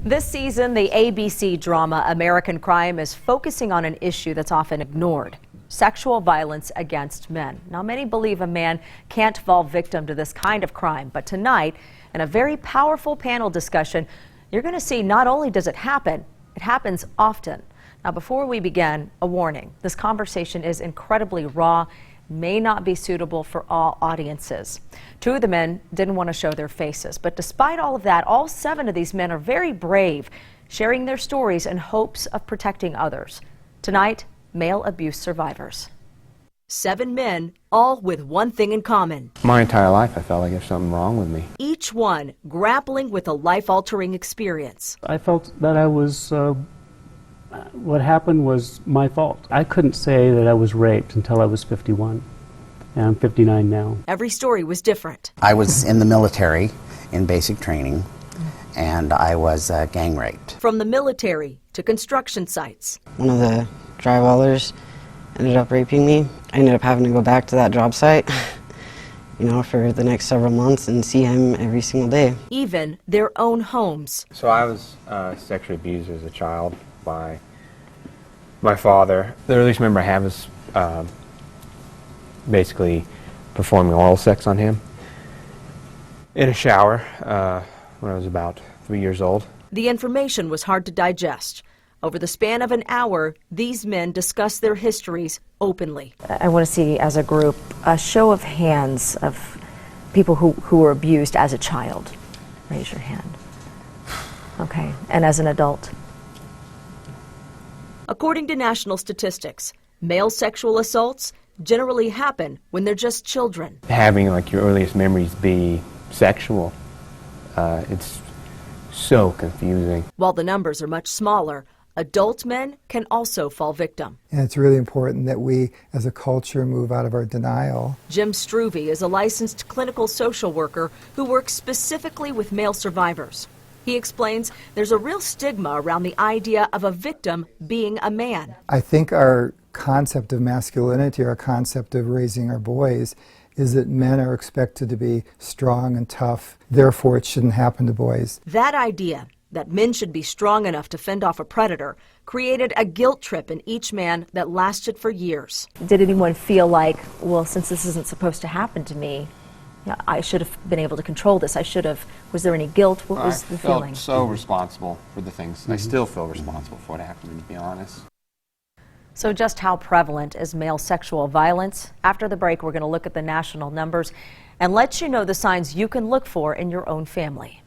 This season, the ABC drama American Crime is focusing on an issue that's often ignored: sexual violence against men. Now, many believe a man can't fall victim to this kind of crime, but tonight, in a very powerful panel discussion, you're going to see not only does it happen, it happens often. Now, before we begin, a warning. This conversation is incredibly raw, may not be suitable for all audiences. Two of the men didn't want to show their faces, but despite all of that, all 7 of these men are very brave, sharing their stories in hopes of protecting others. Tonight, male abuse survivors. 7 men, all with one thing in common. My entire life I felt like there's something wrong with me. Each one grappling with a life-altering experience. I felt that I was, what happened was my fault. I couldn't say that I was raped until I was 51, and I'm 59 now. Every story was different. I was in the military in basic training, and I was gang raped. From the military to construction sites. One of the drywallers ended up raping me. I ended up having to go back to that job site, for the next several months and see him every single day. Even their own homes. So I was sexually abused as a child by my father. The earliest memory I have is basically performing oral sex on him in a shower when I was about 3 years old. The information was hard to digest. Over the span of an hour, these men discuss their histories openly. I want to see, as a group, a show of hands of people who were abused as a child. Raise your hand. Okay, and as an adult? According to national statistics, male sexual assaults generally happen when they're just children. Having your earliest memories be sexual, it's so confusing. While the numbers are much smaller, adult men can also fall victim. And it's really important that we, as a culture, move out of our denial. Jim Struve is a licensed clinical social worker who works specifically with male survivors. He explains there's a real stigma around the idea of a victim being a man. I think our concept of masculinity, our concept of raising our boys, is that men are expected to be strong and tough, therefore it shouldn't happen to boys. That idea, that men should be strong enough to fend off a predator, created a guilt trip in each man that lasted for years. Did anyone feel like, well, since this isn't supposed to happen to me, I should have been able to control this? Was there any guilt? What was the feeling? I felt so responsible for the things. I still feel responsible for what happened, to be honest. So just how prevalent is male sexual violence? After the break, we're going to look at the national numbers and let you know the signs you can look for in your own family.